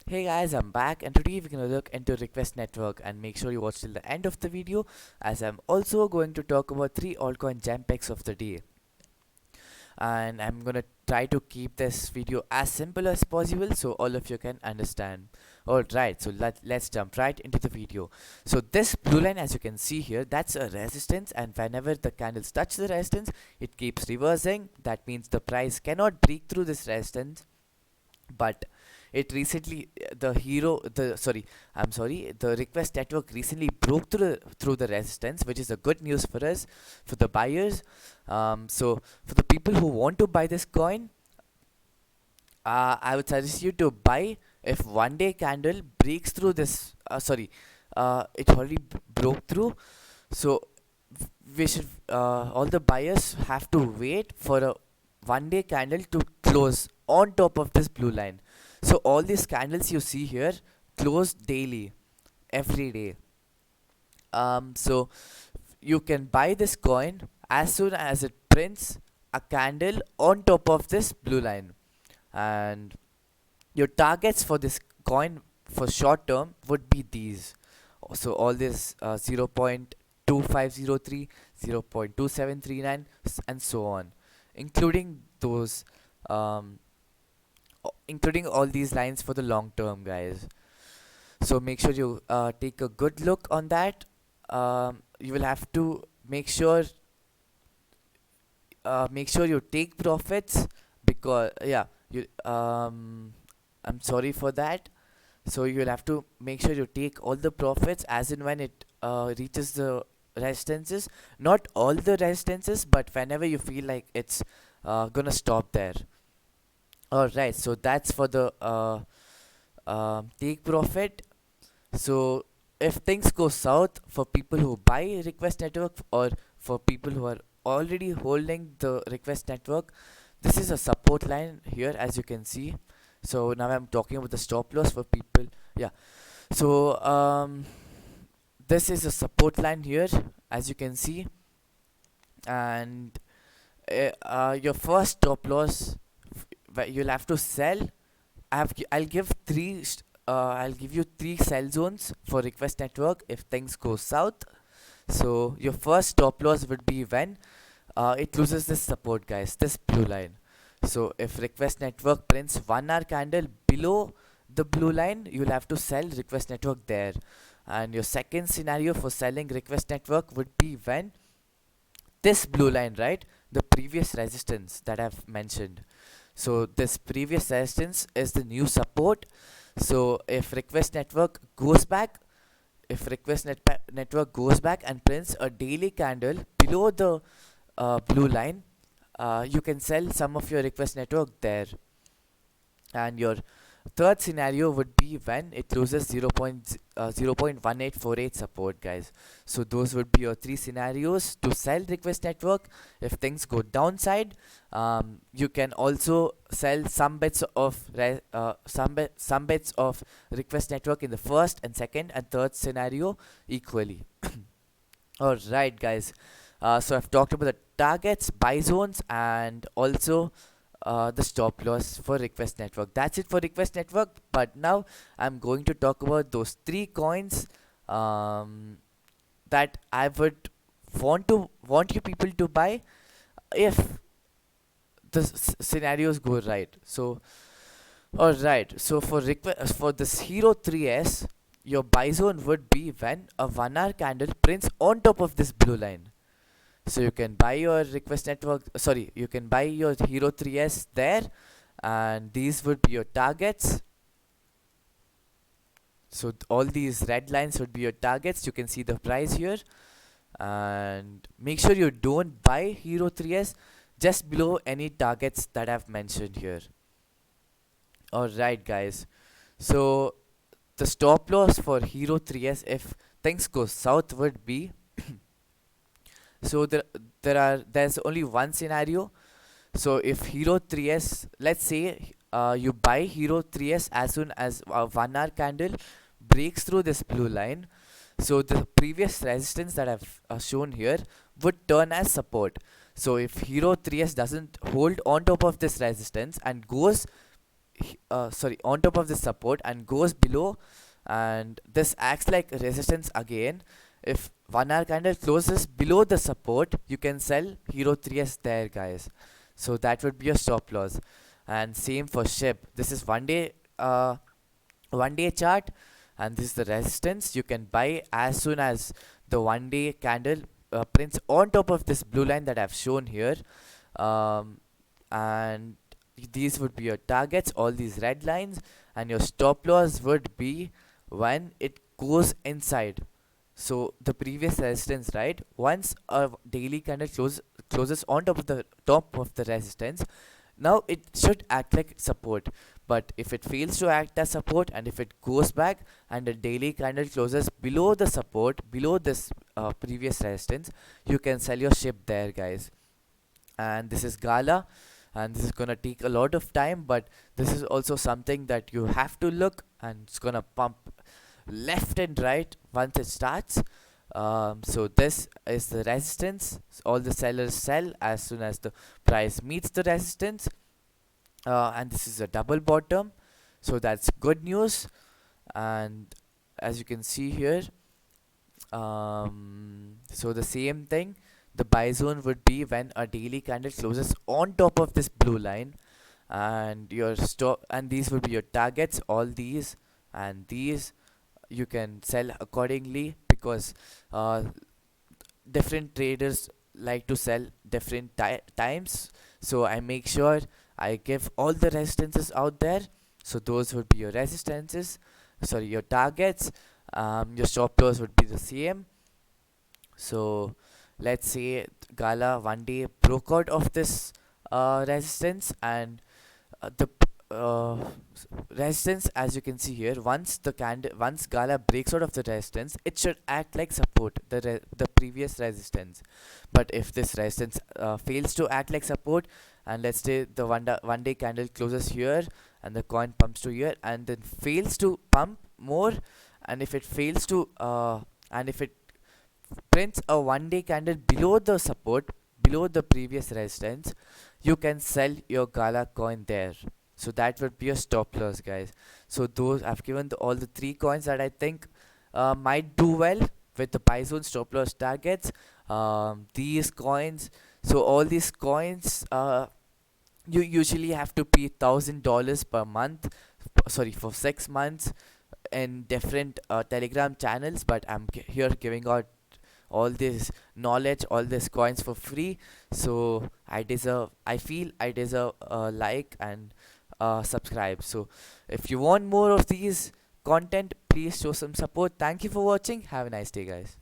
Hey guys, I'm back and today we're gonna look into request network and make sure you watch till the end of the video as I'm also going to talk about 3 altcoin gempicks of the day. And I'm gonna try to keep this video as simple as possible so all of you can understand. Alright, so let's jump right into the video. So this blue line, as you can see here, that's a resistance, and whenever the candles touch the resistance, it keeps reversing. That means the price cannot break through this resistance, but it recently the request network recently broke through the resistance, which is a good news for us, for the buyers. So for the people who want to buy this coin, I would suggest you to buy if one day candle breaks through this. It already broke through, so we should all the buyers have to wait for a one day candle to close on top of this blue line. So all these candles you see here close daily, every day. So you can buy this coin as soon as it prints a candle on top of this blue line, and your targets for this coin for short term would be these. So all this 0.2503, 0.2739, and so on, including those including all these lines for the long term, guys. So make sure you take a good look on that. You will have to make sure you take profits, because you I'm sorry for that. So you'll have to make sure you take all the profits as in when it reaches the resistances. Not all the resistances, but whenever you feel like it's gonna stop there. Alright, so that's for the take profit. So if things go south for people who buy request network, or for people who are already holding the request network, this is a support line here, as you can see. So now I'm talking about the stop loss for people. Yeah. So this is a support line here, as you can see, and your first stop loss you'll have to sell. I'll give you three sell zones for request network if things go south. So your first stop loss would be when it loses this support, guys, this blue line. So if request network prints 1 hour candle below the blue line, you'll have to sell request network there. And your second scenario for selling request network would be when this blue line, right, the previous resistance that I've mentioned. So this previous resistance is the new support. So if request network goes back, and prints a daily candle below the blue line, you can sell some of your request network there. And your third scenario would be when it loses 0.1848 support, guys. So those would be your three scenarios to sell request network if things go downside. You can also sell some bits of request network in the first and second and third scenario equally. Alright, guys. So I've talked about the targets, buy zones, and also the stop loss for request network. That's it for request network. But now I'm going to talk about those three coins that I would want you people to buy if the scenarios go right. So alright, so for this Hero 3S, your buy zone would be when a 1 hour candle prints on top of this blue line. So you can buy your request network, you can buy your Hero 3S there, and these would be your targets. So all these red lines would be your targets. You can see the price here, and make sure you don't buy Hero 3S just below any targets that I've mentioned here. Alright, guys. So the stop loss for Hero 3S if things go south would be so there's only one scenario. So if Hero 3S, let's say you buy Hero 3S as soon as a 1 hour candle breaks through this blue line, so the previous resistance that I've shown here would turn as support. So if Hero 3S doesn't hold on top of this resistance and goes on top of this support and goes below, and this acts like resistance again. If 1 hour candle closes below the support, you can sell hero 3s there, guys. So that would be your stop loss. And same for ship. This is 1 day chart, and this is the resistance. You can buy as soon as the 1 day candle prints on top of this blue line that I've shown here. And these would be your targets, all these red lines, and your stop loss would be when it goes inside. So the previous resistance, right? Once a daily candle closes on top of the resistance, now it should act like support. But if it fails to act as support, and if it goes back and the daily candle closes below the support, below this previous resistance, you can sell your ship there, guys. And this is Gala, and this is gonna take a lot of time, but this is also something that you have to look, and it's gonna pump left and right once it starts. So this is the resistance. All the sellers sell as soon as the price meets the resistance. And this is a double bottom, so that's good news. And as you can see here, so the same thing, the buy zone would be when a daily candle closes on top of this blue line, and your stop, and these would be your targets, all these and these. You can sell accordingly, because uh, different traders like to sell different times. So I make sure I give all the resistances out there. So those would be your resistances, sorry, your targets. Your stop loss would be the same. So let's say Gala 1 day broke out of this resistance, and the resistance, as you can see here, once Gala breaks out of the resistance, it should act like support, the previous resistance. But if this resistance fails to act like support, and let's say the 1 day candle closes here, and the coin pumps to here, and then fails to pump more, and if it fails to and if it prints a 1 day candle below the support, below the previous resistance, you can sell your Gala coin there. So that would be a stop loss, guys. So those I've given all the three coins that I think might do well with the buy zone, stop loss, targets. These coins, so all these coins, you usually have to pay $1,000 per month, sorry, for 6 months, in different Telegram channels. But I'm here giving out all this knowledge, all these coins for free. So I feel I deserve a like and subscribe. So if you want more of these content, please show some support. Thank you for watching. Have a nice day, guys.